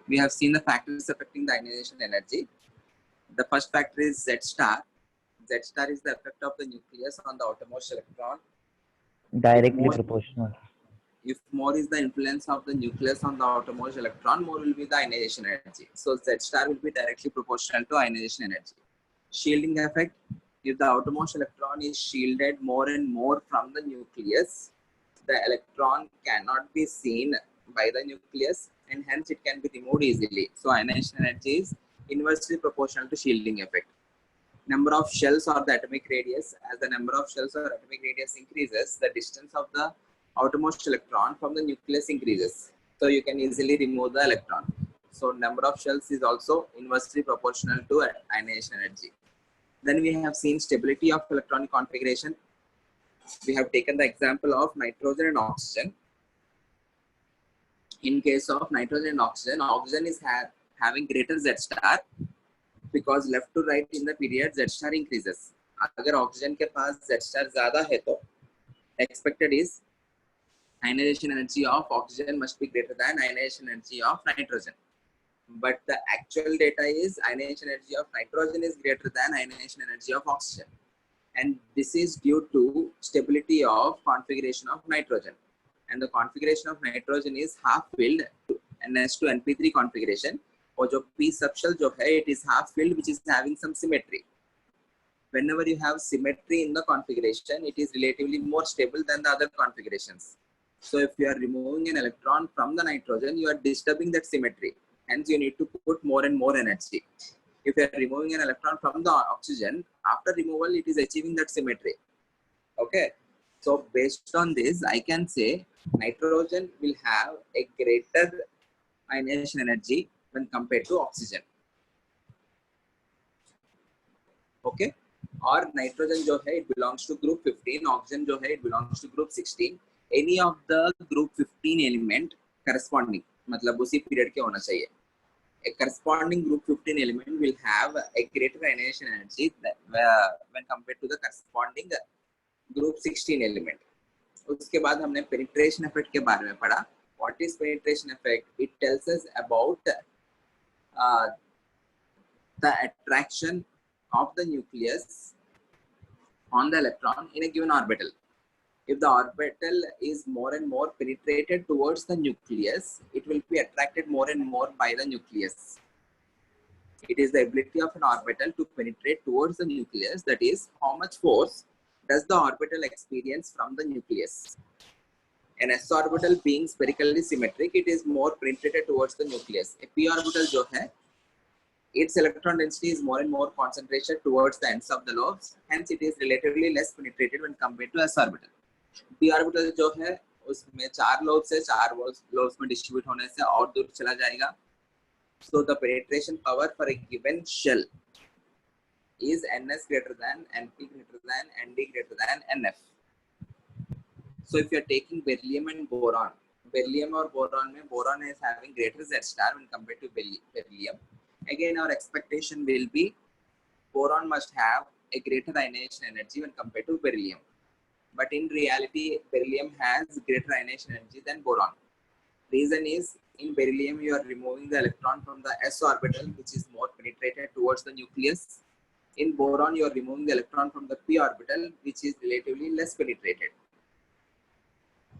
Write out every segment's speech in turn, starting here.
We have seen the factors affecting the ionization energy. The first factor is Z star. Z star is the effect of the nucleus on the outermost electron. Directly proportional. If more is the influence of the nucleus on the outermost electron, more will be the ionization energy. So Z star will be directly proportional to ionization energy. Shielding effect. If the outermost electron is shielded more and more from the nucleus, the electron cannot be seen by the nucleus and hence it can be removed easily. So ionization energy is inversely proportional to shielding effect. Number of shells or the atomic radius. As the number of shells or atomic radius increases, the distance of the outermost electron from the nucleus increases. So you can easily remove the electron. So number of shells is also inversely proportional to ionization energy. Then we have seen stability of electronic configuration. We have taken the example of nitrogen and oxygen. In case of nitrogen and oxygen, oxygen is having greater Z star because left to right in the period Z star increases. अगर oxygen के पास Z star ज़्यादा है तो expected is ionization energy of oxygen must be greater than ionization energy of nitrogen. But the actual data is ionization energy of nitrogen is greater than ionization energy of oxygen. And this is due to stability of configuration of nitrogen. And the configuration of nitrogen is half filled NS to NP3 configuration. और जो p subshell जो है, it is half filled, which is having some symmetry. Whenever you have symmetry in the configuration, it is relatively more stable than the other configurations. So if you are removing an electron from the nitrogen, you are disturbing that symmetry. Hence, you need to put more and more energy. If you are removing an electron from the oxygen, after removal, it is achieving that symmetry. Okay. So based on this, I can say nitrogen will have a greater ionization energy when compared to oxygen. Okay. और nitrogen जो है, it belongs to group 15. Oxygen जो है, it belongs to group 16. Any of the group 15 element corresponding, मतलब उसी period के होना चाहिए. A corresponding group 15 element will have a greater ionization energy when compared to the corresponding group 16 element. उसके बाद हमने penetration effect के बारे में पढ़ा. What is penetration effect? It tells us about the attraction of the nucleus on the electron in a given orbital. If the orbital is more and more penetrated towards the nucleus, it will be attracted more and more by the nucleus. It is the ability of an orbital to penetrate towards the nucleus, that is, how much force does the orbital experience from the nucleus. An s orbital being spherically symmetric, it is more penetrated towards the nucleus. A p orbital जो है, its electron density is more and more concentrated towards the ends of the lobes, hence it is relatively less penetrated when compared to s orbital. p orbital जो है, उसमें 4 lobes है, 4 lobes में distribute होने से और दूर चला जाएगा. So the penetration power for a given shell is ns greater than np greater than nd greater than nf. So if you are taking beryllium and boron, beryllium or boron में boron is having greater Z star when compared to beryllium. Again, our expectation will be boron must have a greater ionization energy when compared to beryllium. But in reality, beryllium has greater ionization energy than boron. Reason is, in beryllium, you are removing the electron from the s orbital, which is more penetrated towards the nucleus. In boron, you are removing the electron from the p orbital, which is relatively less penetrated.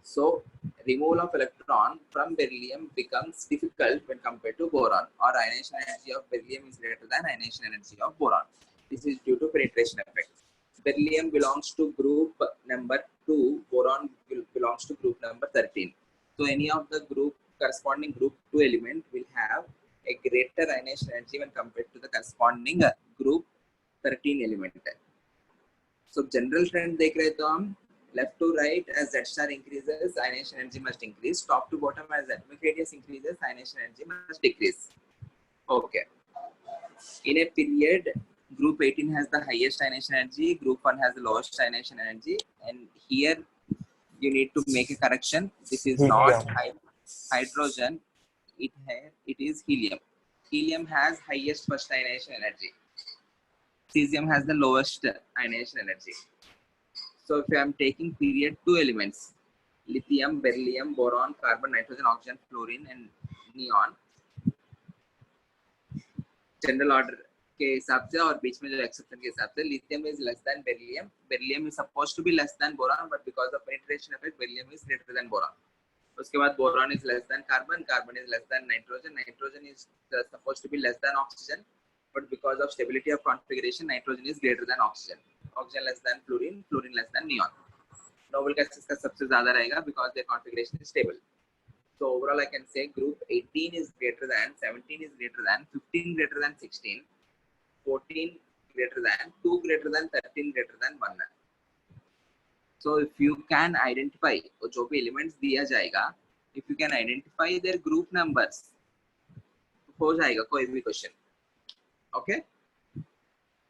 So, removal of electron from beryllium becomes difficult when compared to boron, or ionization energy of beryllium is greater than ionization energy of boron. This is due to penetration effect. Beryllium belongs to group number 2, boron belongs to group number 13. So, any of the corresponding group 2 element will have a greater ionization energy when compared to the corresponding group 13 element. So, general trend देख रहे तो हम left to right, as Z star increases, ionization energy must increase. Top to bottom, as atomic radius increases, ionization energy must decrease. Okay. In a period, group 18 has the highest ionization energy, group 1 has the lowest ionization energy, and here you need to make a correction. This is not hydrogen, it is helium. Helium has highest first ionization energy. Cesium has the lowest ionization energy. So if I am taking period 2 elements, lithium, beryllium, boron, carbon, nitrogen, oxygen, fluorine, and neon, general order के हिसाब से और बीच में जो exception के हिसाब से lithium is less than beryllium, beryllium is supposed to be less than boron but because of penetration effect beryllium is greater than boron. उसके बाद boron is less than carbon, carbon is less than nitrogen, nitrogen is supposed to be less than oxygen but because of stability of configuration nitrogen is greater than oxygen, oxygen less than fluorine, fluorine less than neon. Noble gases का सबसे ज्यादा रहेगा because their configuration is stable. So overall I can say group 18 is greater than, 17 is greater than, 15 greater than 16, 14 greater than, 2 greater than, 13 greater than 1. So if you can identify जो भी elements दिया जाएगा, if you can identify their group numbers, हो जाएगा कोई भी question. Okay,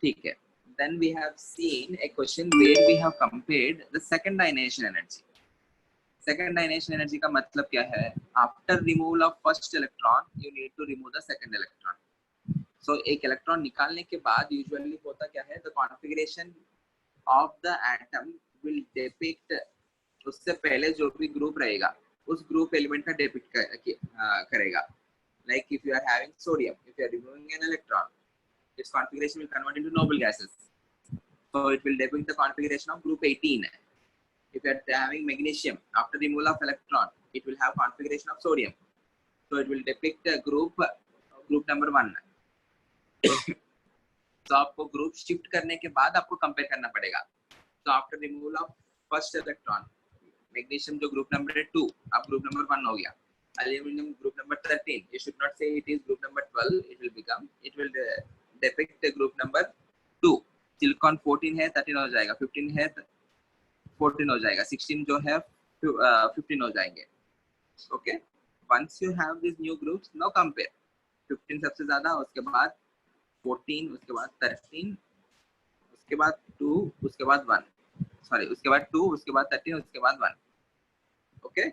ठीक है. Then we have seen a question where we have compared the second ionization energy. Second ionization energy का मतलब क्या है? After removal of first electron, you need to remove the second electron. So एक electron निकालने के बाद usually होता क्या है? The configuration of the atom will depict, उससे पहले जो भी ग्रुप रहेगा उस ग्रुप एलिमेंट का depict करेगा. Like if you are having sodium, if you are removing an electron, its configuration will convert into noble gases. So it will depict the configuration of group 18. If you are having magnesium, after removal of electron, it will have configuration of sodium. So it will depict the group number 1. So आपको group shift करने के बाद आपको compare करना पड़ेगा. So after removal of first electron, magnesium जो group number 2, अब group number 1 हो गया. Aluminum group number 13. You should not say it is group number 12. It will depict the group number 2. Silicon 14 है 13 हो जाएगा, 15 है 14 हो जाएगा, 16 जो है 15 हो जाएंगे. Okay, once you have this new groups, now compare. 15 सबसे ज्यादा, उसके बाद 14, उसके बाद 13, उसके बाद 2, उसके बाद 1, सॉरी उसके बाद 2, उसके बाद 13, उसके बाद 1. ओके,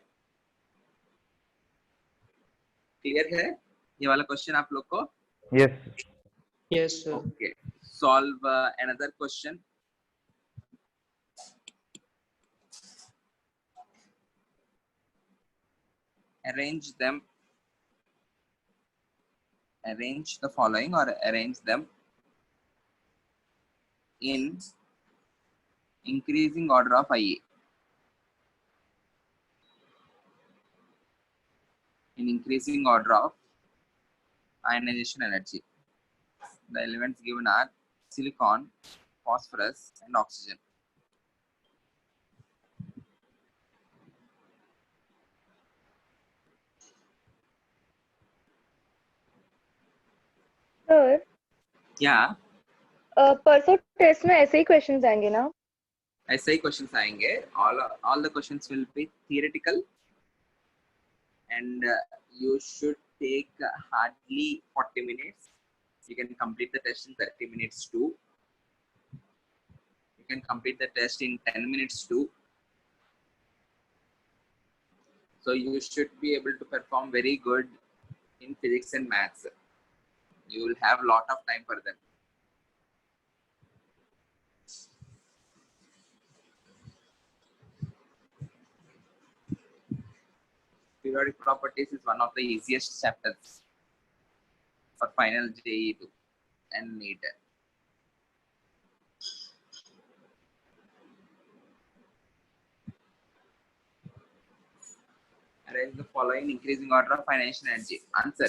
क्लियर है ये वाला क्वेश्चन आप लोग को? Yes. Yes, sir. Okay, solve another question. Arrange the following or arrange them in increasing order of IA. In increasing order of ionization energy. The elements given are silicon, phosphorus, and oxygen. Sir Yeah, परसों test में ऐसे ही questions आएंगे ना? ऐसे ही questions आएंगे. All the questions will be theoretical, and you should take hardly 40 minutes. You can complete the test in 30 minutes too. You can complete the test in 10 minutes too. So you should be able to perform very good in physics and maths. You will have a lot of time for them. Periodic properties is one of the easiest chapters for final JEE and NEET. Arrange the following increasing order of ionization energy. Answer.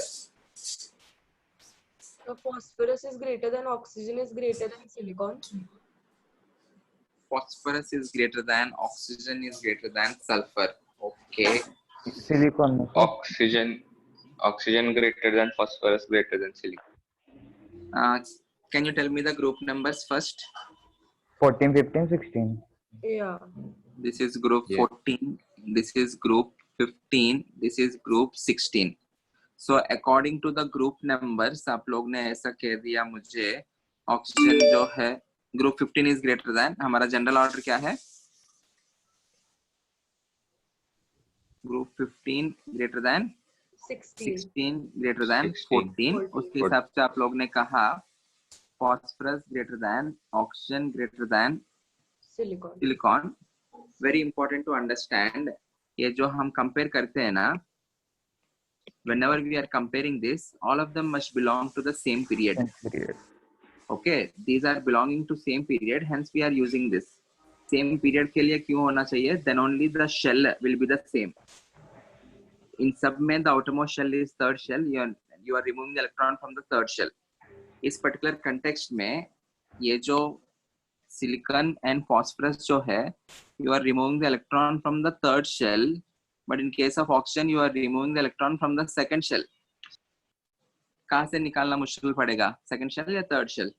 So phosphorus is greater than oxygen is greater than silicon. Phosphorus is greater than, oxygen is greater than sulfur. Okay. Silicon में sir. Oxygen greater than phosphorus greater than silicon. Can you tell me the group numbers first? 14, 15, 16. Yeah. This is group Yeah. 14. This is group 15. This is group 16. So according to the group numbers, आप लोग ने ऐसा कह दिया मुझे, oxygen जो है group 15 is greater than, हमारा जनरल ऑर्डर क्या है? Group 15 greater than 16 greater than 14. उसके हिसाब से आप लोग ने कहा phosphorus greater than, oxygen greater than silicon. Very important to understand, ये जो हम कंपेयर करते हैं ना, whenever we are comparing this, all of them must belong to the same period. Period. Okay, these are belonging to same period, hence we are using this. Same period के लिए क्यों होना चाहिए? Then only the shell will be the same. In sub में the outermost shell is third shell. You are removing the electron from the third shell. इस particular context में ये जो silicon and phosphorus जो है, you are removing the electron from the third shell, but in case of oxygen you are removing the electron from the second shell. कहाँ से निकालना मुश्किल पड़ेगा? Second shell या third shell?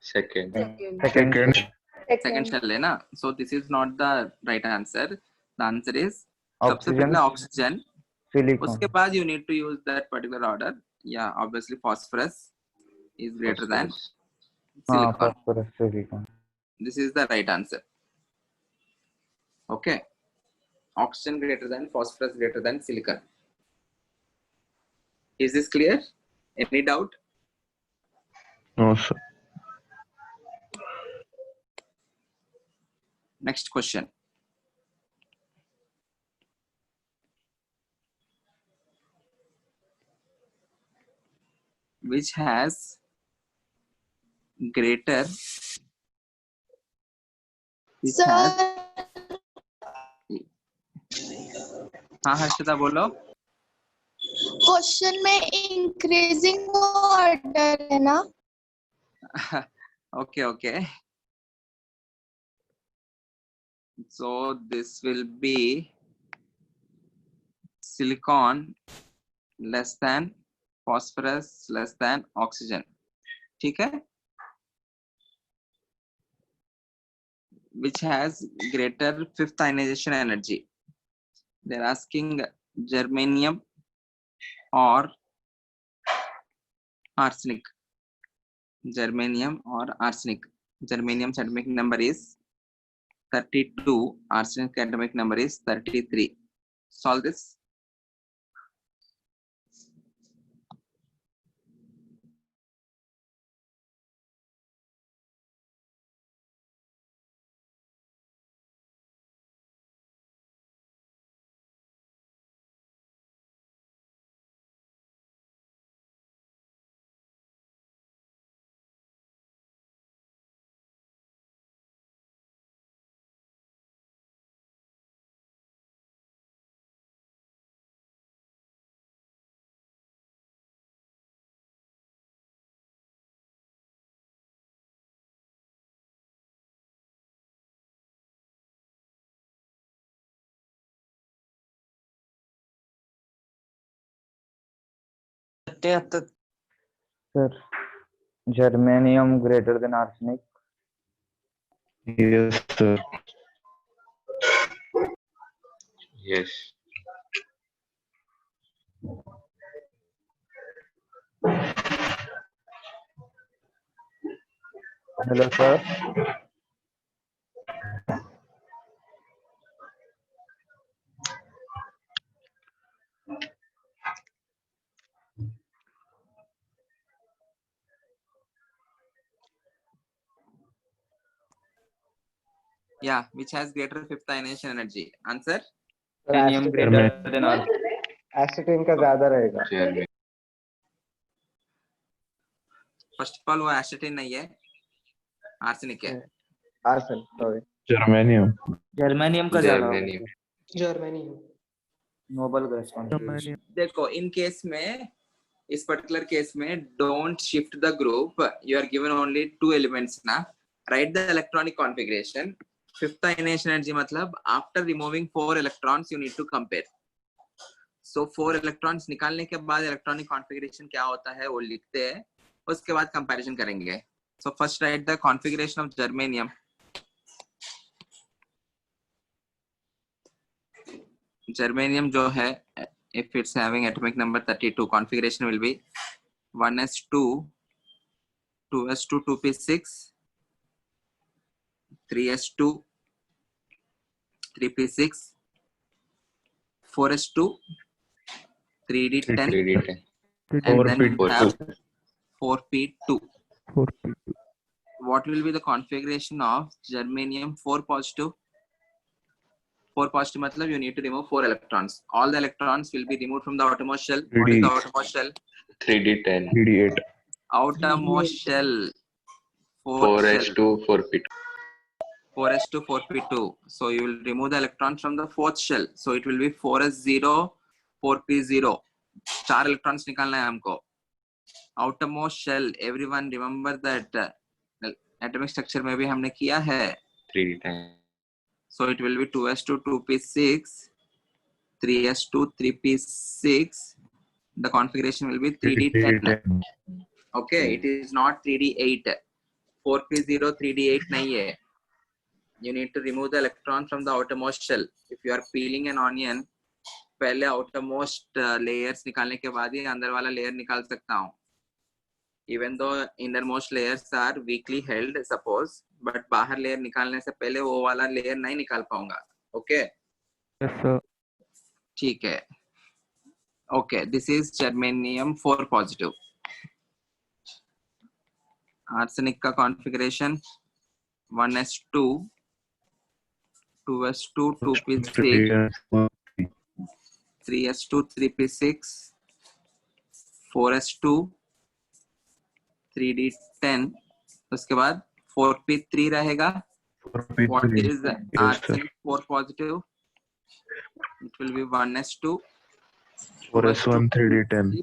Second. Second. Second shell है ना? So this is not the right answer. The answer is सबसे Oxygen. पहले oxygen. Silicon. उसके बाद you need to use that particular order. Yeah, obviously phosphorus is greater than silicon. Phosphorus, silicon. This is the right answer. Okay. Oxygen greater than phosphorus greater than silicon. Is this clear? Any doubt? No, sir. Next question. Which has greater? Which has? हाँ हर्षिता बोलो. Question में increasing order है ना? Okay. So this will be silicon less than phosphorus less than oxygen. ठीक है? Which has greater fifth ionization energy? They're asking germanium or arsenic. Germanium or arsenic. Germanium's atomic number is 32. Arsenic atomic number is 33. Solve this. Sir, germanium greater than arsenic. Yes, sir. Yes. Hello, sir. Yeah, which has greater fifth ionization energy? Answer? Germanium greater than arsenic. एसिटिन का ज्यादा रहेगा. Germanium. First of all, वो एसिटिन नहीं है, arsenic है. Arson, sorry. Germanium. Germanium का ज्यादा. Germanium. Noble gas concentration. देखो, in case में, इस particular case में, don't shift the group. You are given only two elements ना. Write the electronic configuration. Fifth ionization energy मतलब after removing 4 electrons you need to compare. So 4 electrons निकालने के बाद electronic configuration क्या होता है वो लिखते हैं, उसके बाद comparison करेंगे. So first write the configuration of germanium. Germanium जो है, if it's having atomic number 32, configuration will be 1s2, 2s2, 2p6, 3s2, 3p6, 4s2, 3d10, 3d10. and then we 4p2. have 4p2. 4p2. What will be the configuration of germanium 4 positive? 4 positive matlab you need to remove 4 electrons. All the electrons will be removed from the outermost shell. What is the outermost shell? 3d10. 3d8. Outermost shell. Fourth shell. 4s2 4p2. 4s2 4p2. So you will remove the electrons from the fourth shell. So it will be 4s0 4p0. 4 electrons निकालना है हमको. Outermost shell. Everyone remember that atomic structure में भी हमने किया है. 3d10. So it will be 2s2 2p6, 3s2 3p6. The configuration will be 3d10. Okay, it is not 3d8. 4p0 3d8 nahi hai. You need to remove the electron from the outermost shell. If you are peeling an onion, पहले outermost layers निकालने के बाद ही अंदर वाला layer निकाल सकता हूँ. Even though innermost layers are weakly held, suppose, but बाहर layer निकालने से पहले वो वाला layer नहीं निकाल पाऊंगा. Okay? Yes, sir. ठीक है. Okay, this is germanium 4 positive. Arsenic का configuration 1s2, 2s2 2p6, 3s2 3p6, 4s2 3d10. उसके बाद 4p3 रहेगा. What is the arsenic 4 positive? It will be 1s2, 4s1 3d10.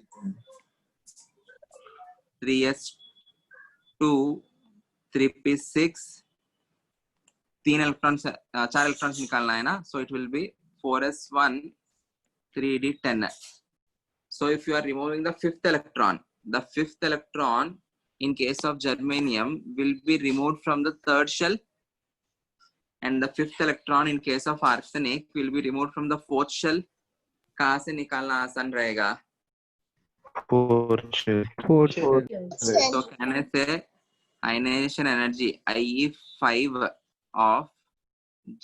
3s2 3p6. 4 electrons निकालना है ना. So it will be 4s1 3d10. So if you are removing the fifth electron, the fifth electron in case of germanium will be removed from the third shell, and the fifth electron in case of arsenic will be removed from the fourth shell. कहाँ से निकालना आसान रहेगा? 4 shell. So can I say ionization energy IE5 of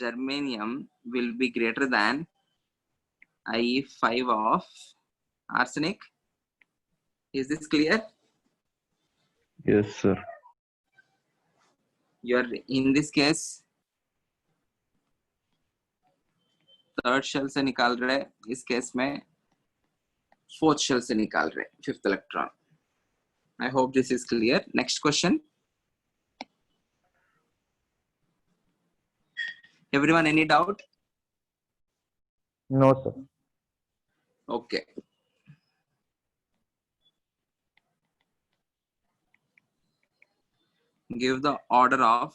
germanium will be greater than IE5 of arsenic? Is this clear? Yes, sir. You are in this case third shell से निकाल रहे, इस case में fourth shell से निकाल रहे, fifth electron. I hope this is clear. Next question. Everyone, any doubt? No, sir. Okay. Give the order of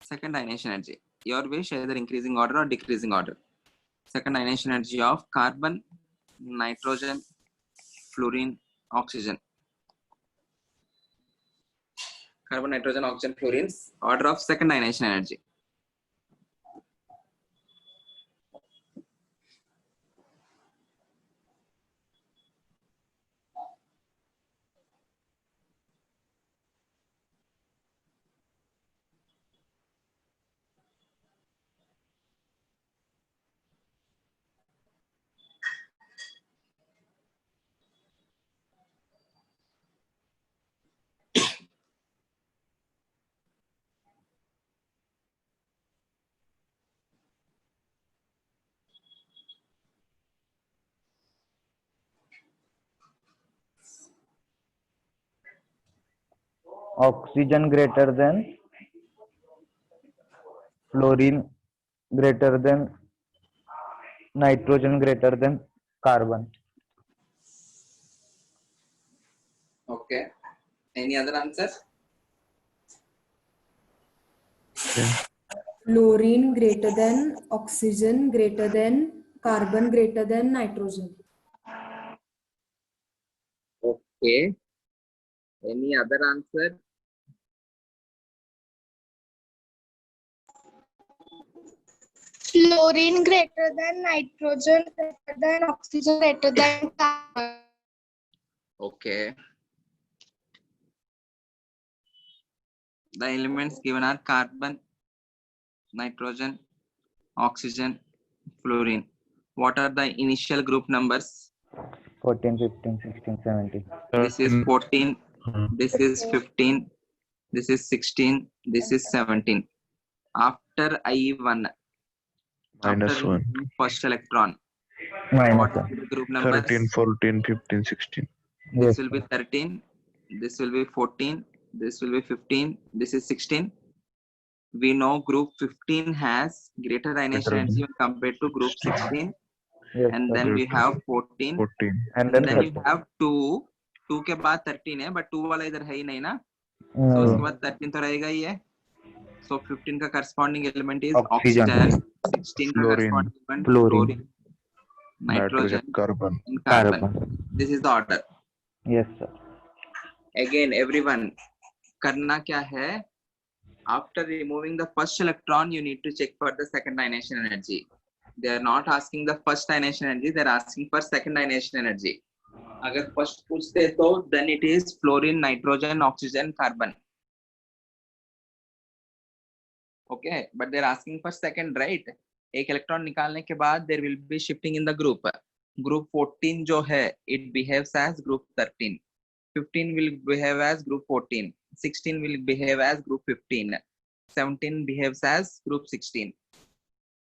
second ionization energy. Your wish, either increasing order or decreasing order. Second ionization energy of carbon, nitrogen, fluorine, oxygen. Carbon, nitrogen, oxygen, fluorines. Order of second ionization energy. Oxygen greater than, fluorine greater than, nitrogen greater than carbon. Okay. Any other answer? Fluorine greater than, oxygen greater than, carbon greater than nitrogen. Okay. Any other answer? Fluorine greater than nitrogen, greater than oxygen, greater than carbon. Okay. The elements given are carbon, nitrogen, oxygen, fluorine. What are the initial group numbers? 14, 15, 16, 17. This is 14, this is 15, this is 16, this is 17. After after IE1, Minus after 1. first electron, Minus what 1. will be the group numbers? 13, 14, 15, 16. This Yes, will be 13, this will be 14, this will be 15, this is 16. We know group 15 has greater ionization Greater energy than when compared to group 16, yes, and sir. then we Greater. have 14, 14. And and then then you 13. have 2 के बाद 13 है, but 2 वाला इधर है ही नहीं ना, so नहीं, उसके बाद 13 तो रहेगा ही है. So 15 का corresponding element is Oxygen. oxygen, 16 का Fluorine. corresponding element Fluorine. fluorine, nitrogen, Carbon. and carbon. Carbon. This is the order. Yes, sir. Again, everyone, करना क्या है? After removing the first electron, you need to check for the second ionization energy. They are not asking the first ionization energy; they are asking for second ionization energy. अगर first पूछते तो then it is fluorine, nitrogen, oxygen, carbon. Okay, but they are asking for second, right? एक electron निकालने के बाद there will be shifting in the group. Group 14 जो है, it behaves as group 13. 15 will behave as group 14. 16 will behave as group 15. 17 behaves as group 16.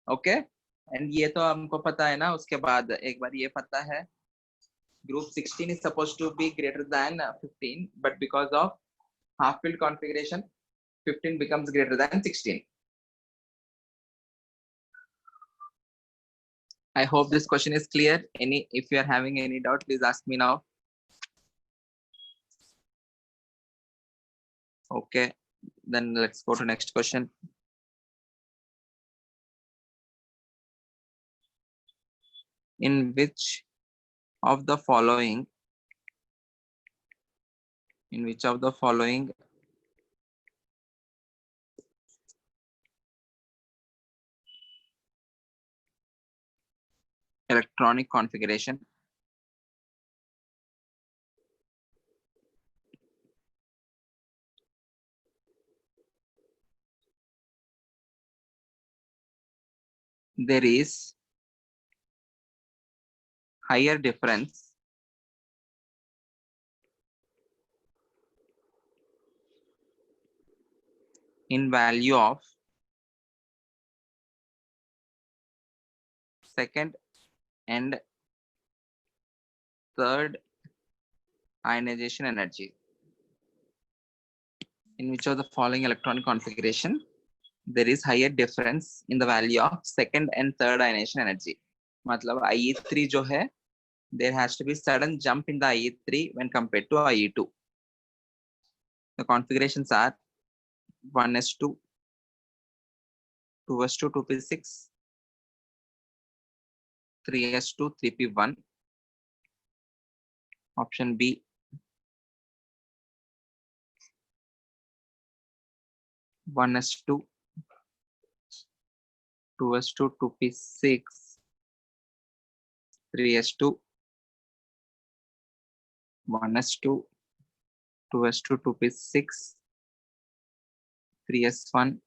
Okay? And ये तो हमको पता है ना, उसके बाद एक बार ये पता है, group 16 is supposed to be greater than 15, but because of half filled configuration, 15 becomes greater than 16. I hope this question is clear. If you are having any doubt, please ask me now. Okay, then let's go to next question. In which of the following electronic configuration there is higher difference in value of second and third ionization energy? In which of the following electronic configuration there is higher difference in the value of second and third ionization energy? मतलब IE3 जो है, there has to be sudden jump in the IE3 when compared to IE2. The configurations are 1s2, 2s2, 2p6, 3s2, 3p1. Option B. One S2, 2s2, 2p6, 3s2, 1s2, 2s2, 2p6, 3s1,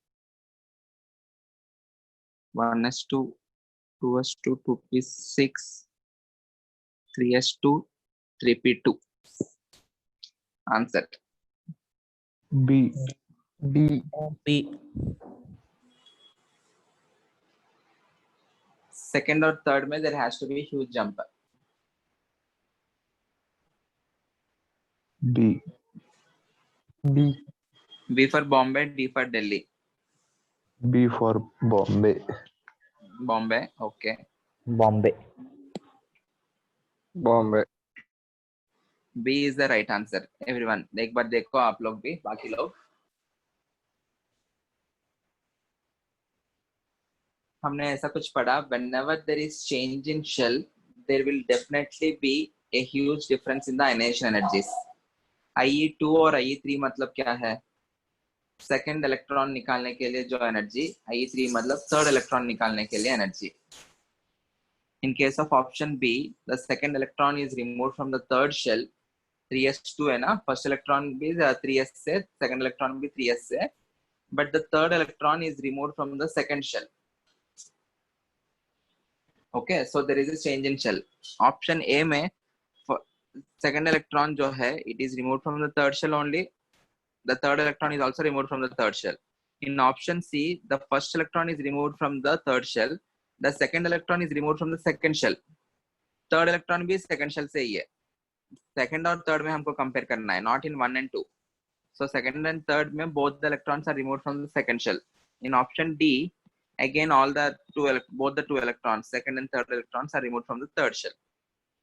1s2, 2s2, 2p6, 3s2, 3p2. Answer. B. B. Second or third में there has to be huge jump. B. B. B for Bombay, D for Delhi. B for Bombay. Bombay, okay. Bombay. Bombay. B is the right answer. Everyone, एक बार देखो आप लोग भी, बाकी लोग. हमने ऐसा कुछ पढ़ा, whenever there is change in shell, there will definitely be a huge difference in the ionization energies. IE2 और IE3 मतलब क्या है? सेकेंड इलेक्ट्रॉन निकालने के लिए जो एनर्जी, IE3 मतलब थर्ड इलेक्ट्रॉन निकालने के लिए energy. In case of option B, the second electron is removed from the third shell. 3s2 है ना, first electron भी 3s से, second electron भी 3s से, but the third electron is removed from the second shell. Okay, so there is a change in shell. Option A में second electron जो है, it is removed from the third shell only. The third electron is also removed from the third shell. In option C, the first electron is removed from the third shell. The second electron is removed from the second shell. Third electron भी second shell से ही है. Second और third में हमको compare करना है, not in 1 and 2. So second and third में both the electrons are removed from the second shell. In option D, again both the two electrons, second and third electrons are removed from the third shell.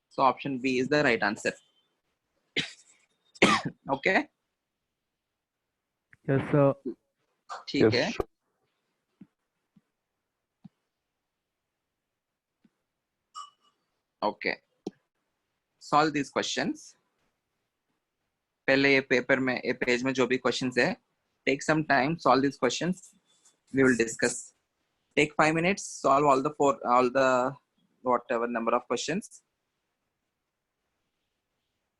So option B is the right answer. Okay. Yes, sir. ठीक है. Yes. Okay. Solve these questions. पहले ये paper में ये page में जो भी questions है, take some time, solve these questions. We will discuss. Take 5 minutes, solve all the whatever number of questions.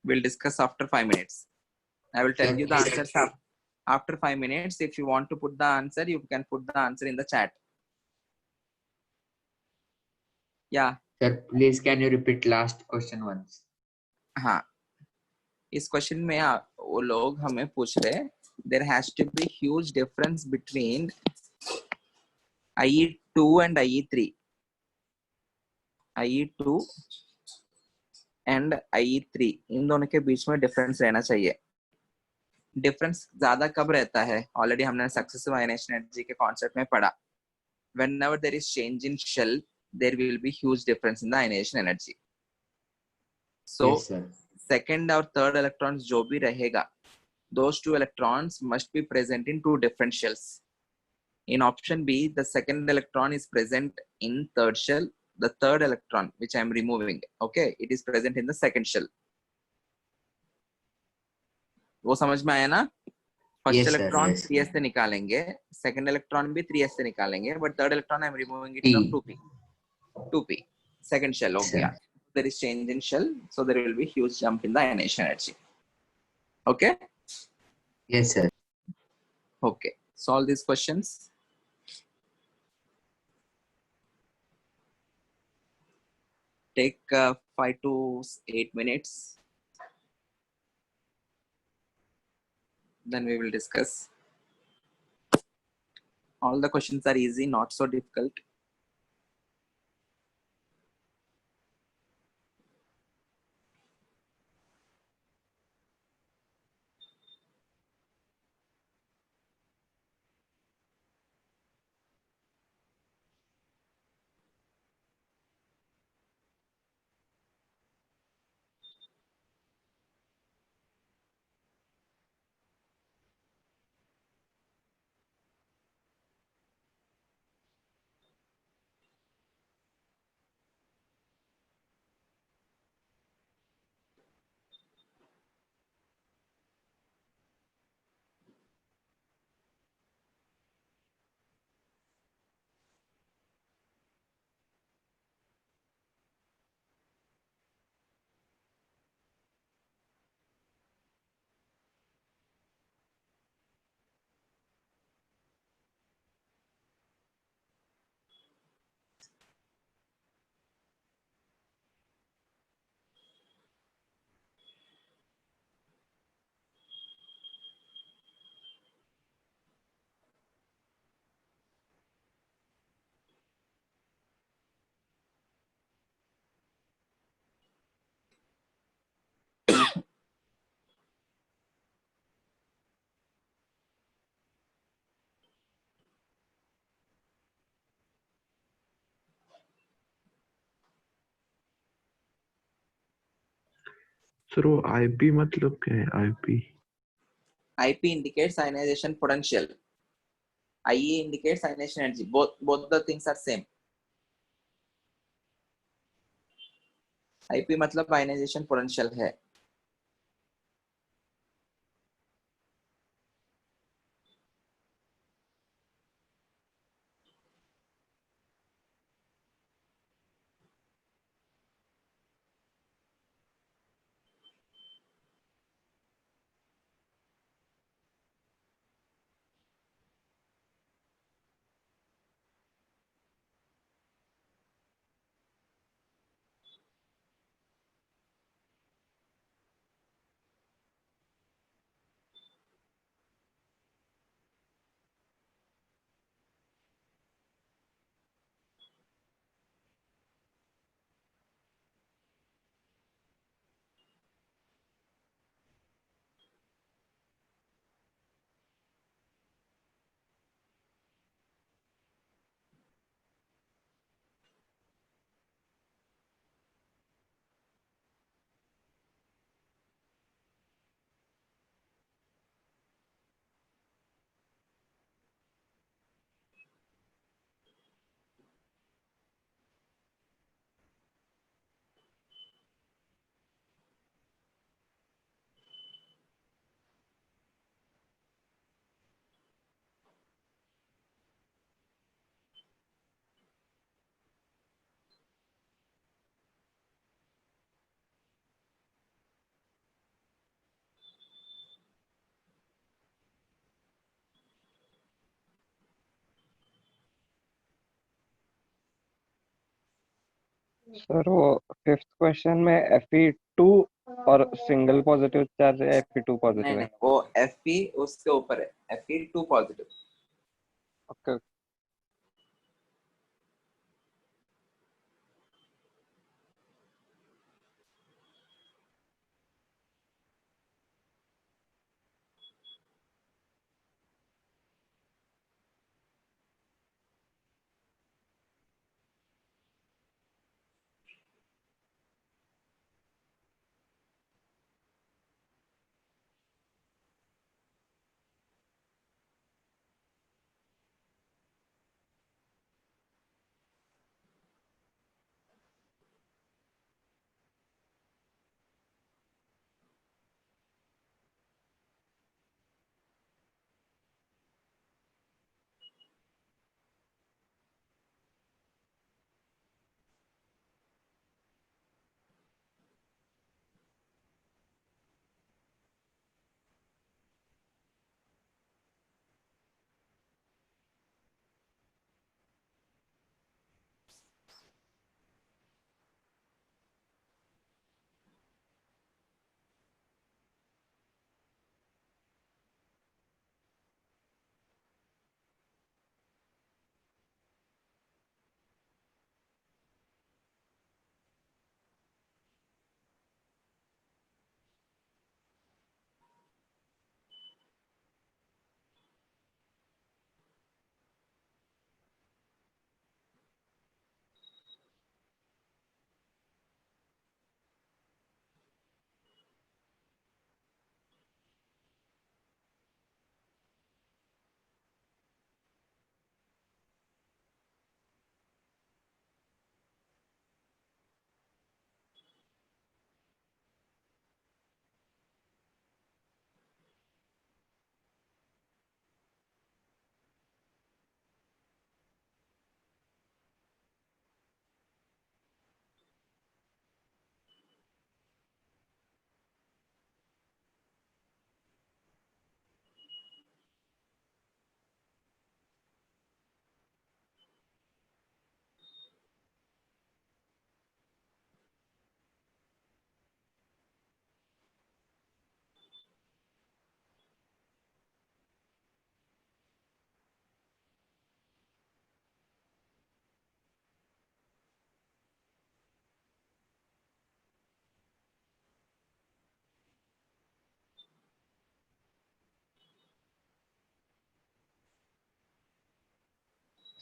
We'll discuss after 5 minutes. I will tell you the answers after 5 minutes. If you want to put the answer, you can put the answer in the chat. Yeah. Sir, please can you repeat last question once? हाँ. इस question में वो लोग हमें पूछ रहे हैं, there has to be huge difference between IE2 and IE3. IE2 and IE3 इन दोनों के बीच में डिफरेंस रहना चाहिए. डिफरेंस ज्यादा कब रहता है? ऑलरेडी हमने सक्सेसिव आयनाइजेशन एनर्जी के कॉन्सेप्ट में पढ़ा. Whenever there is change in shell, there will be huge difference in the ionization energy. So Yes, sir. second और third electrons जो भी रहेगा, those two electrons must be present in two different shells. In option B, the second electron is present in third shell. The third electron, which I am removing, okay, it is present in the second shell. वो समझ में आया ना? First Yes, sir, electron yes. 3s से निकालेंगे, second electron भी 3s से निकालेंगे, but third electron I am removing it P. from 2p. 2p, second shell. Yes, Okay, sir. yeah. There is change in shell, so there will be huge jump in the ionization energy. Okay. Yes, sir. Okay. Solve these questions. Take 5 to 8 minutes. Then we will discuss. All the questions are easy, not so difficult. Sir वो IP मतलब क्या है? IP IP indicates ionization potential. IE indicates ionization energy. Both the things are same. IP मतलब ionization potential है. Sir वो fifth question में Fe2 और single positive charge है, Fe2 नहीं पॉजिटिव नहीं, है। वो Fe उसके ऊपर है, Fe2 positive. Okay.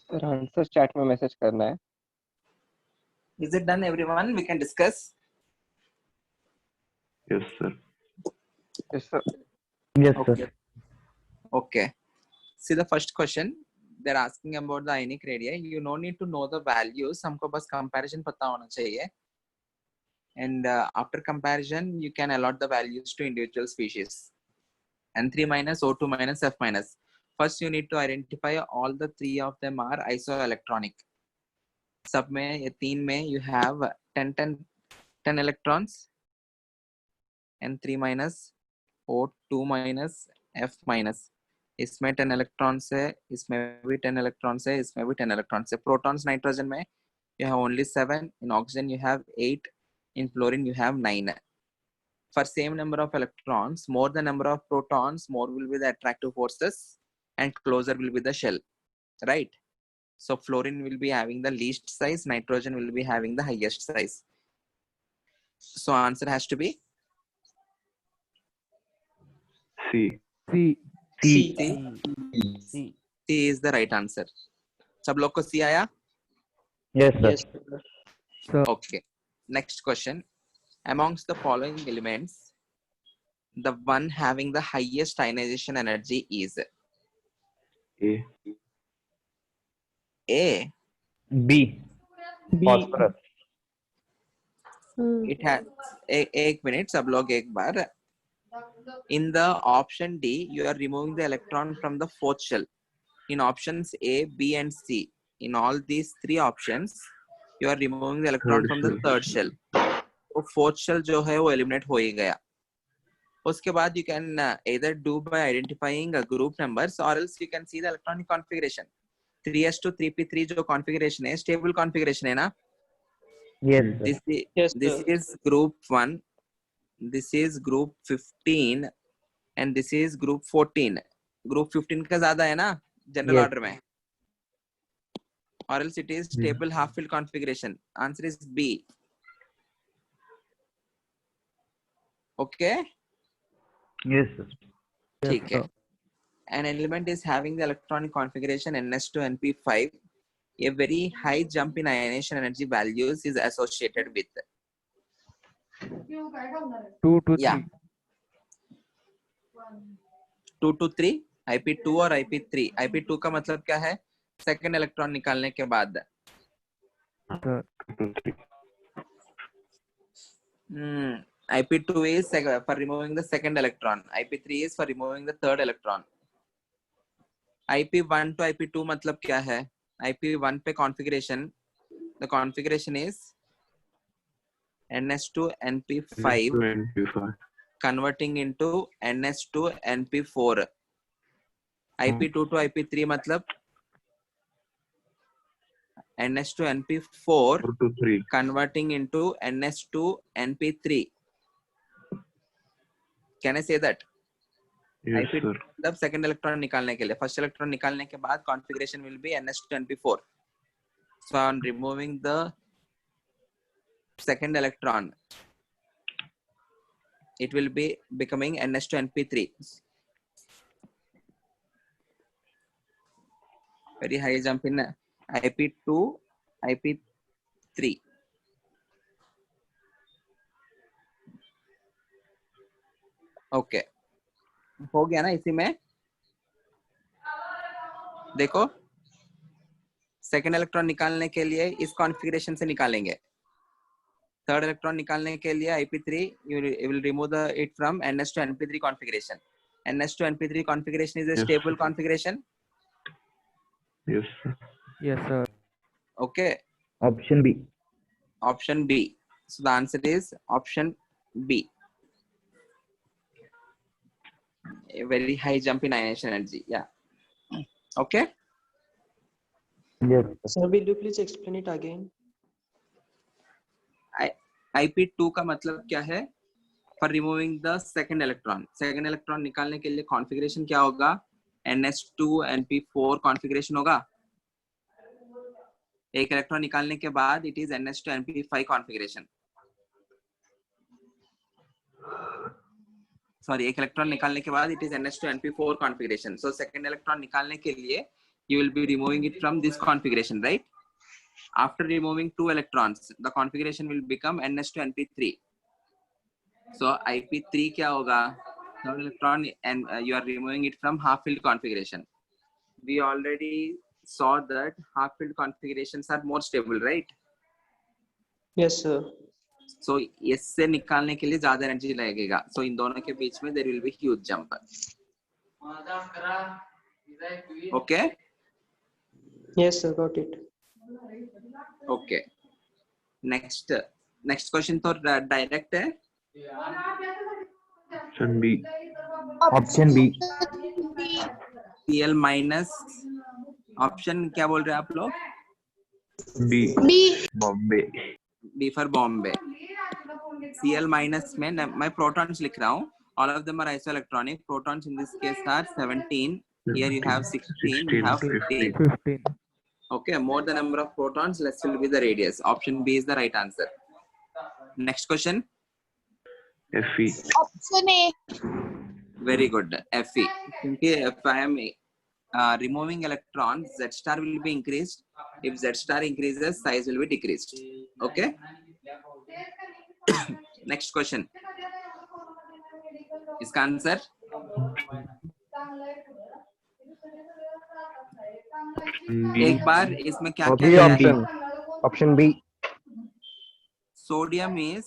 Sir answer chat में मैसेज करना है। Is it done, everyone? We can discuss. Yes, sir. Yes, sir. Yes, Okay. Okay. See the first question. They're asking about the ionic radii. You no need to know the values. हमको बस comparison पता होना चाहिए. And after comparison, you can allot the values to individual species. N3 minus, O2 minus, F minus. First, you need to identify all the three of them are isoelectronic. सब में ये तीन में you have 10 electrons. N3 minus, O2 minus, F minus. इसमें 10 electrons है, इसमें भी 10 electrons है, इसमें भी 10 electrons है. Protons nitrogen में you have only 7. In oxygen you have 8. In fluorine you have 9. For same number of electrons, more the number of protons, more will be the attractive forces, and closer will be the shell, right? So fluorine will be having the least size, nitrogen will be having the highest size. So answer has to be C. C. C is the right answer. सब लोग को C आया? Yes, sir. Okay. Next question. Amongst the following elements, the one having the highest ionization energy is A. A. B. Phosphorus. It has एक minute, सब लोग एक बार. In the option D, you are removing the electron from the fourth shell. In options A, B, and C, in all these three options, you are removing the electron from the third shell. तो fourth shell जो है वो eliminate हो ही गया. उसके बाद you can either do by identifying a group numbers or else you can see the electronic configuration. 3s to 3p3 जो configuration है stable configuration है ना. Yes, sir. This is group 1. This is group 15 and this is group 14. Group 15 का ज्यादा है ना general Yes. Order में, or else it is stable half filled configuration. Answer is B. Okay, Yes, sir. ठीक है. An element is having the electronic configuration ns2 np5. A very high jump in ionization energy values is associated with 2 to 3. yeah 2 to 3 IP2 और IP3. IP2 का मतलब क्या है? Second electron निकालने के बाद. IP2 is for removing the second electron. IP3 is for removing the third electron. IP1 to IP2 मतलब क्या है? IP1 पे configuration, the configuration is ns2 np5 converting into ns2 np4. IP2 to IP3 मतलब ns2 np4 to 3. converting into ns2 np3. Can I say that? Yes, IP2 sir. मतलब second electron निकालने के लिए, first electron निकालने के बाद configuration will be ns2 np4. So on removing the second electron, it will be becoming ns2 np3. Very high jump in IP2 IP3. Okay हो गया ना. इसी में देखो, सेकेंड इलेक्ट्रॉन निकालने के लिए इस कॉन्फ़िगरेशन से निकालेंगे. थर्ड इलेक्ट्रॉन निकालने के लिए IP3 you will remove the it from ns2 np3 configuration. ns2 np3 configuration is a Yes. stable configuration. Yes, sir. Yes, sir. Okay, Option B. option B. So the answer is option B. A very high jump in ionization energy. Yeah. Okay. Yes, Sir, will you please explain it again? IP2 का मतलब क्या है? For removing the second electron. Second electron निकालने के लिए configuration क्या होगा? ns2 np4 configuration होगा. एक इलेक्ट्रॉन निकालने के बाद it is ns2 np5 configuration. Sorry, एक इलेक्ट्रॉन निकालने के बाद it is ns2 np4 configuration. So second electron निकालने के लिए you will be removing it from this configuration, right? After removing 2 electrons, the configuration will become ns2 np3. So IP3 क्या होगा? Third electron, and you are removing it from half-filled configuration. We already saw that half-filled configurations are more stable, right? Yes, sir. So इससे निकालने के लिए ज़्यादा energy लगेगा. So इन दोनों के बीच में there will be huge jump. Okay? Yes, sir. Got it. Okay. Next question तो direct है. option B. Option B. Cl minus option क्या बोल रहे हैं आप लोग? B. B. Bombay. B for Bombay. Cl minus में मैं protons लिख रहा हूँ. All of them are isoelectronic. Protons in this case are 17. Here you have 16. You have 15. 15. Okay, more the number of protons, less will be the radius. Option B is the right answer. Next question. Fe. Option A. Very good. Fe. क्योंकि if I am removing electrons, Z star will be increased. If Z star increases, size will be decreased. Okay. Next question. इसका answer एक बार इसमें क्या क्या B है? option. Option B. Sodium is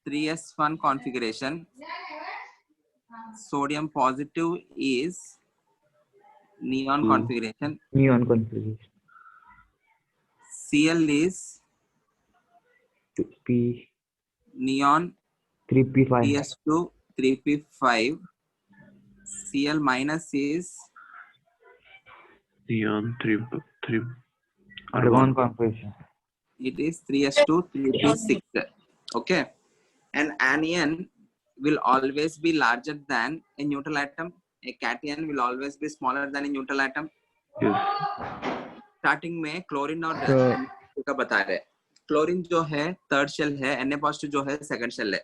3s1 configuration. Sodium positive is neon configuration. Neon configuration. Cl is 2P. neon 3P5. ps2 3p5. Cl minus is Neon 3. Argon configuration. It is 3s2 3p6. Okay, an anion will always be larger than a neutral atom. A cation will always be smaller than a neutral atom. Yes. Starting में chlorine और So- का बता रहे, chlorine जो है third shell है, Na positive जो है सेकंड शेल है,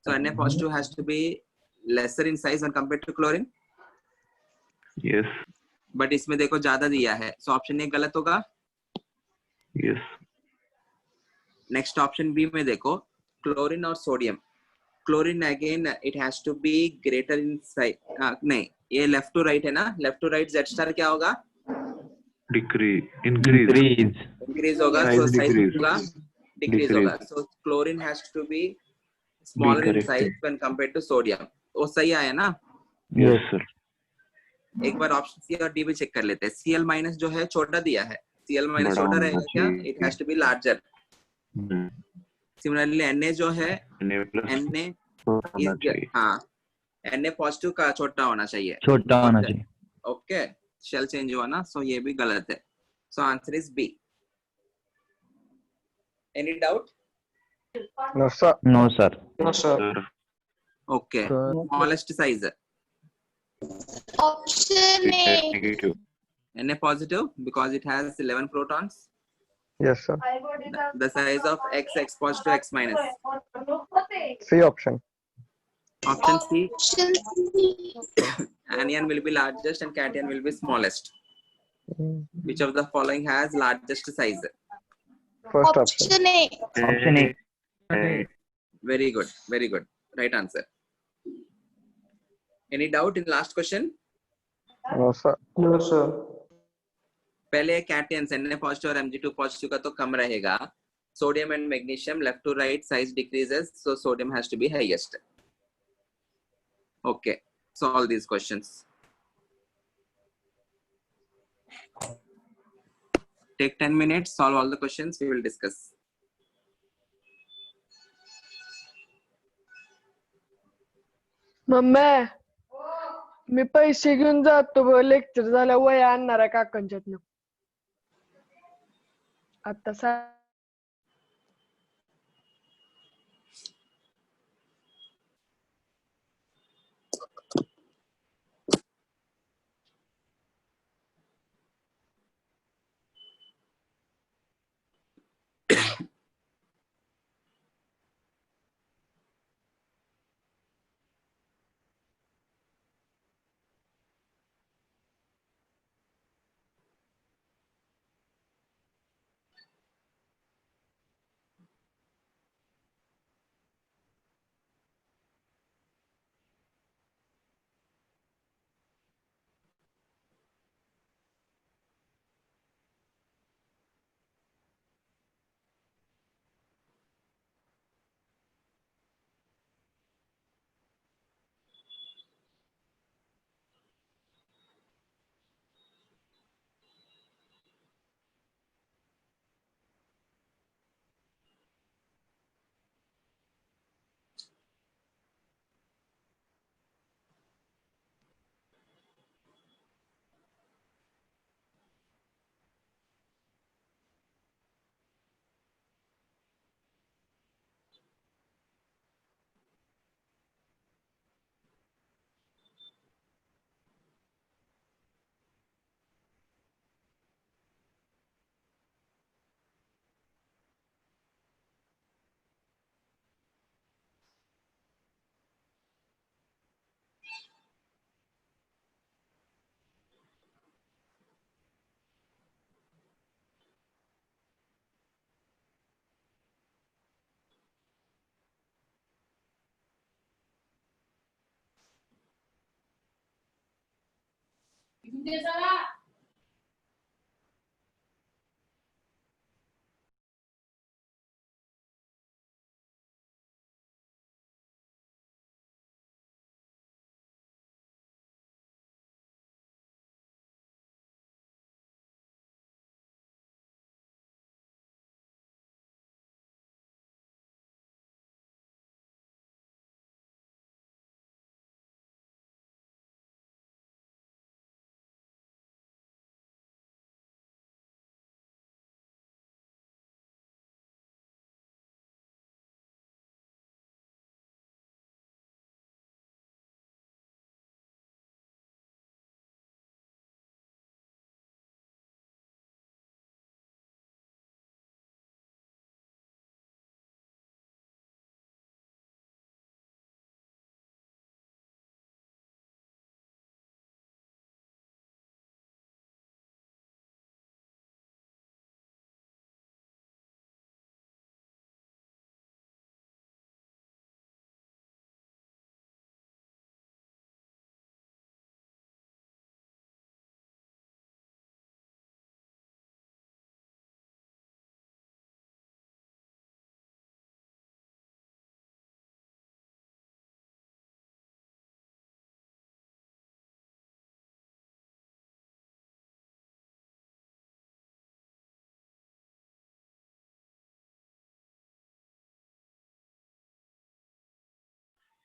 so Na positive has to be lesser in size when compared to chlorine, Yes. But इसमें देखो ज्यादा दिया है, सो ऑप्शन ए गलत होगा. Yes. नेक्स्ट ऑप्शन बी में देखो, क्लोरीन और sodium, chlorine again it has to be greater in size, नहीं ये लेफ्ट टू राइट है ना, left to right Z star क्या होगा, Decrease. Increase. इंक्रीज होगा, Size so साइज decrease. होगा डिक्रीज Decrease. होगा, so chlorine has to be smaller in corrected. Size when compared to sodium. वो सही आया ना. Yes, sir. एक बार ऑप्शन सी और डी भी चेक कर लेते हैं. Cl माइनस जो है छोटा दिया है, Cl माइनस बड़ा छोटा होना रहेगा क्या, चाहिए. It has to be larger. Hmm. Similarly Na जो है, Na plus Na होना is चाहिए. हाँ, Na पॉजिटिव का छोटा होना चाहिए. छोटा होना चाहिए. ओके, शेल चेंज हुआ ना, सो ये भी गलत है. So answer is B. Any doubt? No, sir. No, sir. Sir. Okay, Sir. Smallest size Option A. Negative. Na positive because it has 11 protons. Yes, sir. The size of x positive, x minus. C option. Option C, Option C. anion will be largest and cation will be smallest. Which of the following has largest size? First option. Option A. Option A. Very good, very good. Right answer. Any doubt in last question? No, sir. No, sir. पहले कैटियंस Na positive और Mg2 positive का तो कम रहेगा. Sodium and magnesium left to right size decreases, so sodium has to be highest. Okay, solve these questions. Take 10 minutes, solve all the questions, we will discuss. Mummy मी पैसे घेऊन जातो lecture झालं वय आणणार आहे काकांच्यातनं आता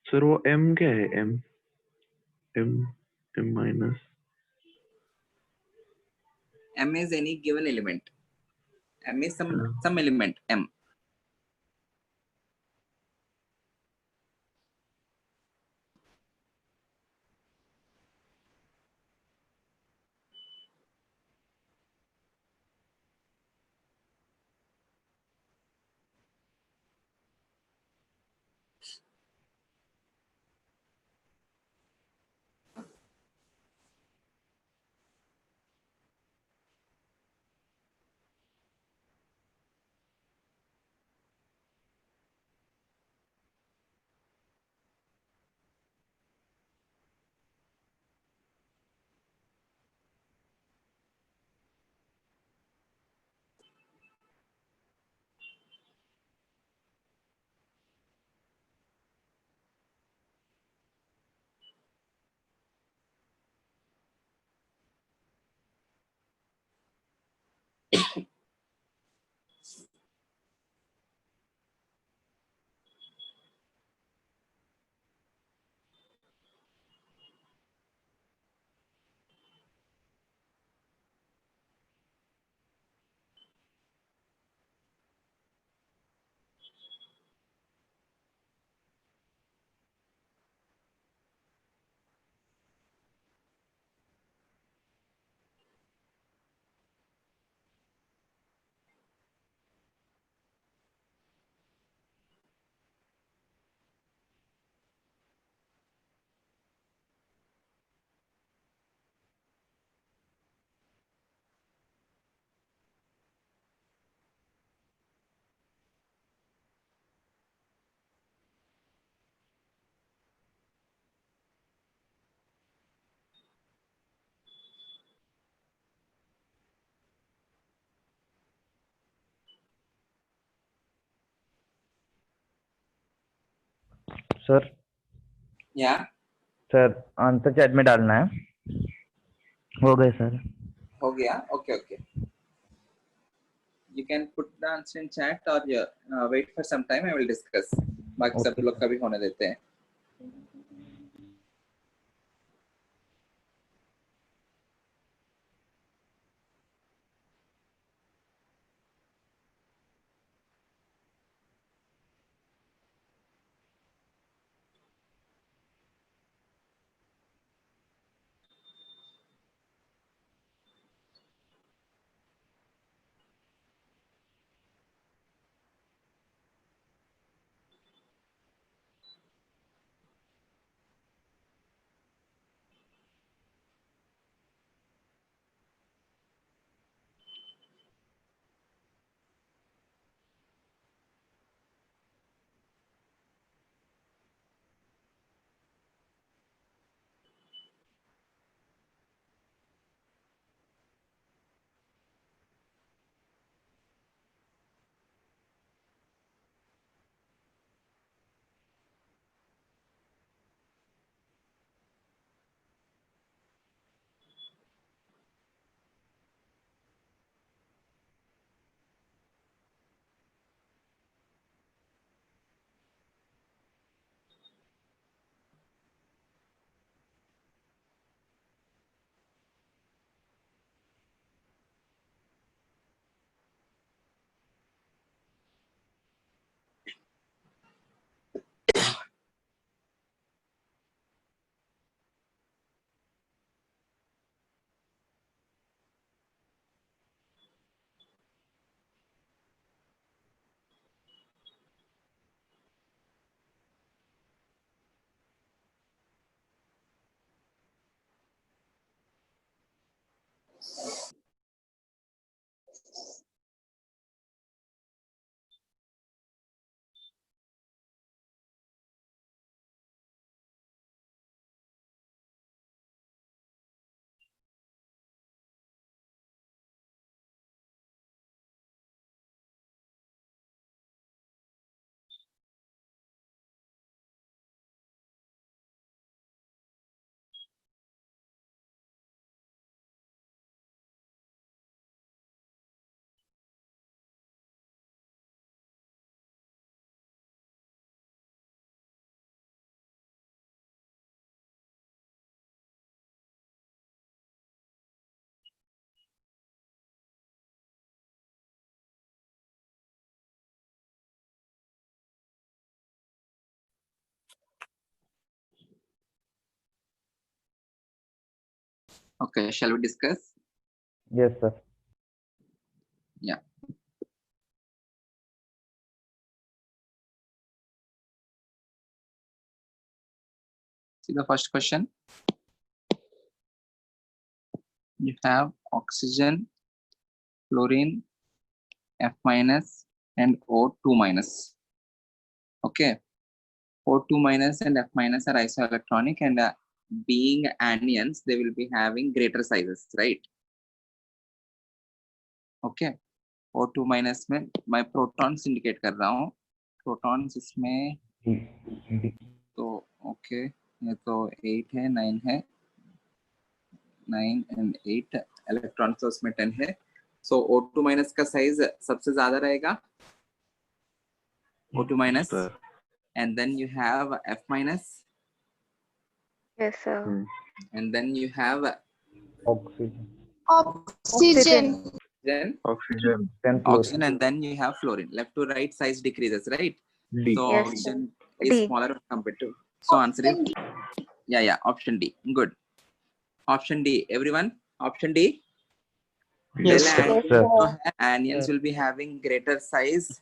सर वो m क्या है? m m m minus M is any given element. M is some element M. Sir Yeah. Sir answer chat में डालना है। हो गए सर। हो गया? Okay, okay. You can put the answer in chat or wait for some time. I will discuss. बाकी सब Okay, लोग का भी होने देते हैं। Okay, shall we discuss? Yes, sir. Yeah. See the first question. You have oxygen, fluorine, F minus, and O2 minus. Okay. O2 minus and F minus are isoelectronic, and being anions, they will be having greater sizes, right? Okay. O2 minus में मैं protons indicate कर रहा हूँ. Protons इसमें तो okay, ये तो 8 है, 9 है, 9 and 8 electrons तो उसमें 10 है. So O2 minus का size सबसे ज़्यादा रहेगा. O2 minus, and then you have F minus, Yes, sir. and then you have Oxygen. Oxygen. then Oxygen. Then oxygen, and then you have fluorine. Left to right size decreases, right? D. So Yes, oxygen D. is smaller compared to. So answer is yeah, option D. Good. Option D. Everyone, option D. Yes, Well, sir. Yes, sir. sir. anions will be having greater size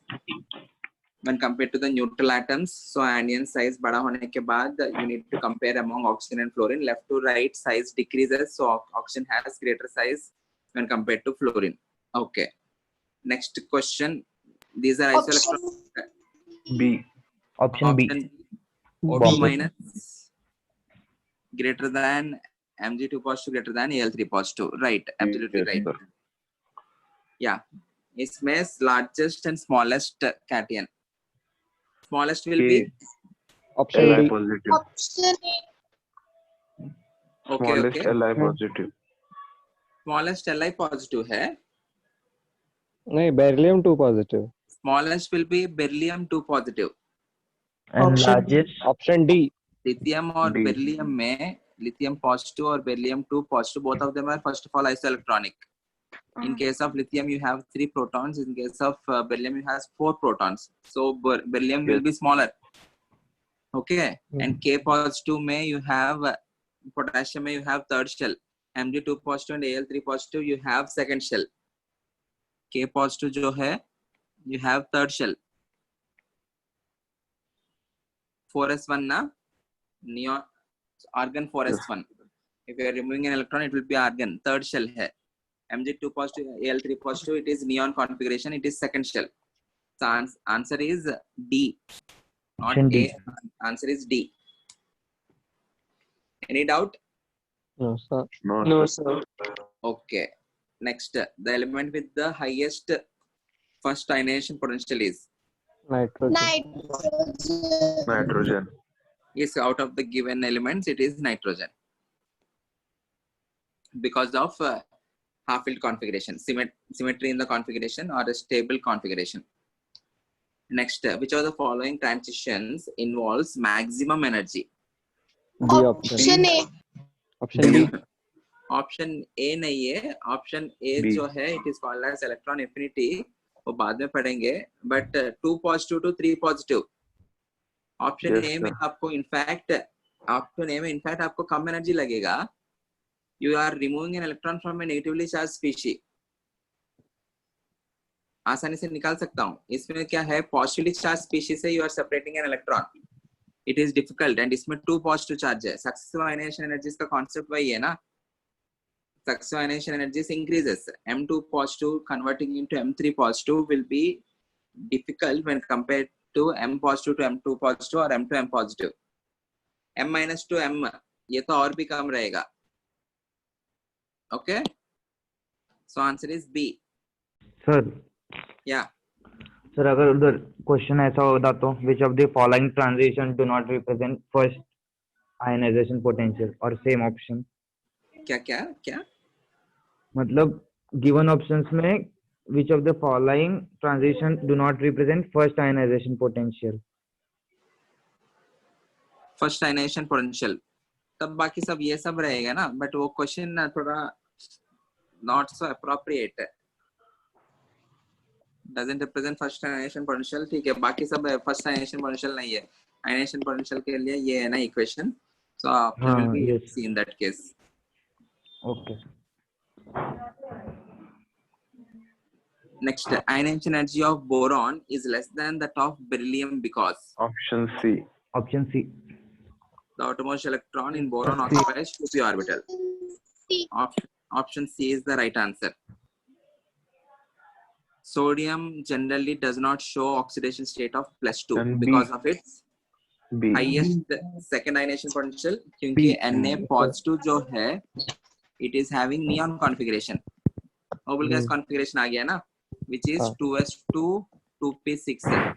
when compared to the neutral atoms. So anion size बड़ा होने के बाद you need to compare among oxygen and fluorine. Left to right size decreases, so oxygen has greater size when compared to fluorine. Okay. Next question. These are isoelectronic. B. Option B. Option O2 Bomb. minus greater than Mg2 positive greater than Al3 positive. Right. Absolutely Yes, right. sir. Yeah. इसमें largest and smallest cation. Smallest will K. be Option Li D. positive. Option okay. Smallest Okay. Li positive. Smallest Li positive है. नहीं, beryllium 2 positive. Smallest will be beryllium 2 positive. And Option largest. Option D. Lithium और D. beryllium में lithium positive और beryllium 2 positive, both of them are first of all isoelectronic. In case of lithium, you have 3 protons. In case of beryllium, you have 4 protons. So beryllium will be smaller. Okay. And K positive में you have potassium में you have third shell. Mg2 positive and Al3 positive you have second shell. K positive जो है you have third shell. 4s1 na neon argon 4s1. If you are removing an electron, it will be argon. Third shell है. Mg2 positive, Al3 positive, it is neon configuration. It is second shell. So answer is D, not Option D. A. Answer is D. Any doubt? No, sir. No, No, sir. sir. Okay. Next, the element with the highest first ionization potential is Nitrogen. Nitrogen. yes, out of the given elements, it is nitrogen because of half-filled configuration, symmetry in the configuration or a stable configuration. Next, which of the following transitions involves maximum energy? D option. A. Option D. Option A नहीं है. Option A B. जो है it is called as electron affinity, वो बाद में पढ़ेंगे. But 2 positive to 3 positive. Option Yes, A में sir. आपको इनफैक्ट आपको कम एनर्जी लगेगा. You are removing an electron from a negatively charge species. आसानी से निकाल सकता हूँ. इसमें क्या है, पॉजिटिवली चार्ज स्पीशीज से you are separating an electron. It is difficult and इसमें 2 पॉजिटिव चार्ज है. सक्सेसिव आयनाइजेशन एनर्जीज का कॉन्सेप्ट वही है ना. Successive ionization energies increases. M2 positive converting into M3 positive will be difficult when compared to M positive to M2 positive or M to M positive. M minus to M ये तो और भी कम रहेगा. Okay. So answer is B. Sir. Yeah. Sir, अगर उधर question ऐसा होता तो which of the following transition do not represent first ionization potential or same option? क्या मतलब given options में which of the following transition do not represent first ionization potential? First ionization potential. तब बाकी सब ये सब रहेगा ना. बट वो क्वेश्चन थोड़ा नॉट सो अप्रोप्रिएट है. doesn't represent first ionization potential. ठीक है, बाकी सब फर्स्ट ionization potential नहीं है. ionization potential के लिए ये है ना equation. So option will be yes. C in that case. Okay. Next, ionization energy of boron is less than that of beryllium because Option C. Option C. the outermost electron in boron C. occupies 2p orbital. Option C is the right answer. Sodium generally does not show oxidation state of +2 Then B. because of its B. highest second ionization potential. क्योंकि Na positive जो है, it is having neon configuration. Noble gas configuration आ गया ना, which is 2s2 2p6.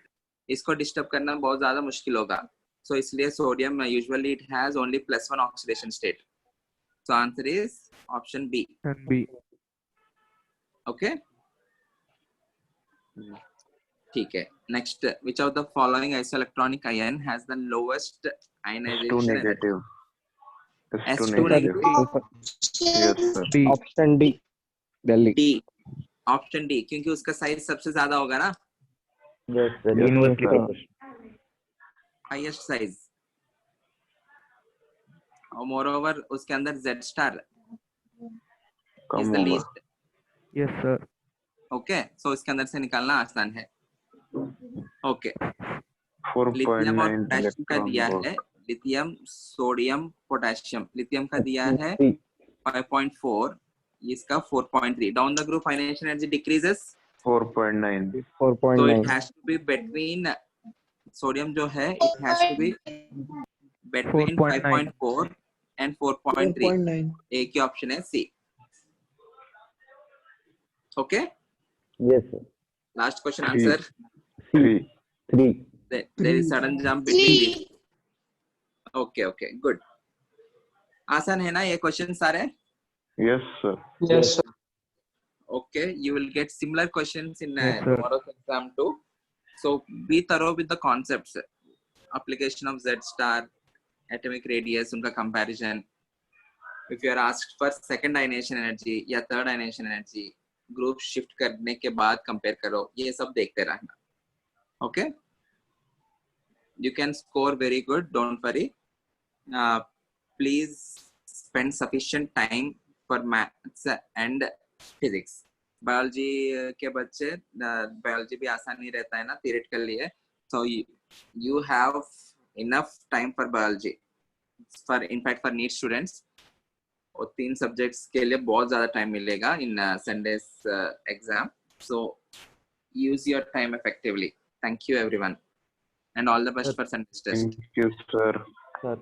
इसको disturb करना बहुत ज्यादा मुश्किल होगा. So इसलिए sodium usually it has only +1 oxidation state. So answer is option B. And B. Okay. ठीक है. Next, which of the following isoelectronic ion has the lowest ionization S2 energy? negative. S2 S2 negative. negative. Yes, sir. D. Option D. Delhi. D. Option D. क्योंकि उसका size सबसे ज्यादा होगा ना. Yes, sir. Yes, Inversely sir. proportional. Highest size. और moreover उसके अंदर Z star is come the होगा. least. Yes, sir. Okay. So इसके अंदर से निकालना आसान है. Okay. 4.9 लिथियम और पोटेशियम का electron दिया volt. है. Lithium, sodium, potassium. लिथियम का दिया है 5.4. इसका 4.3. Down the group ionization energy decreases. 4.9. So it 4.9. has to be between sodium जो है, it has to be between 4.9. 5.4 and 4.3. एक ही option है C. Okay. Yes, sir. Last question Three. answer. 3. 3. There is sudden jump between these. Okay, good. आसान है ना ये question सारे? Yes, sir. Yes, sir. Okay, you will get similar questions in Yes, sir. tomorrow's exam too. So be thorough with the concepts. Application of Z star, atomic radius, उनका comparison. If you are asked for second ionization energy या third ionization energy, group shift करने के बाद compare करो. ये सब देखते रहना. Okay? You can score very good. Don't worry. Please spend sufficient time for maths and physics. Biology के बच्चे biology भी आसान नहीं रहता है ना theoretically है. So you have enough time for biology. In fact for NEET students और 3 subjects के लिए बहुत ज़्यादा time मिलेगा in Sunday's exam. So use your time effectively. Thank you everyone and all the best for Sunday's test. Thank you, sir. Sir.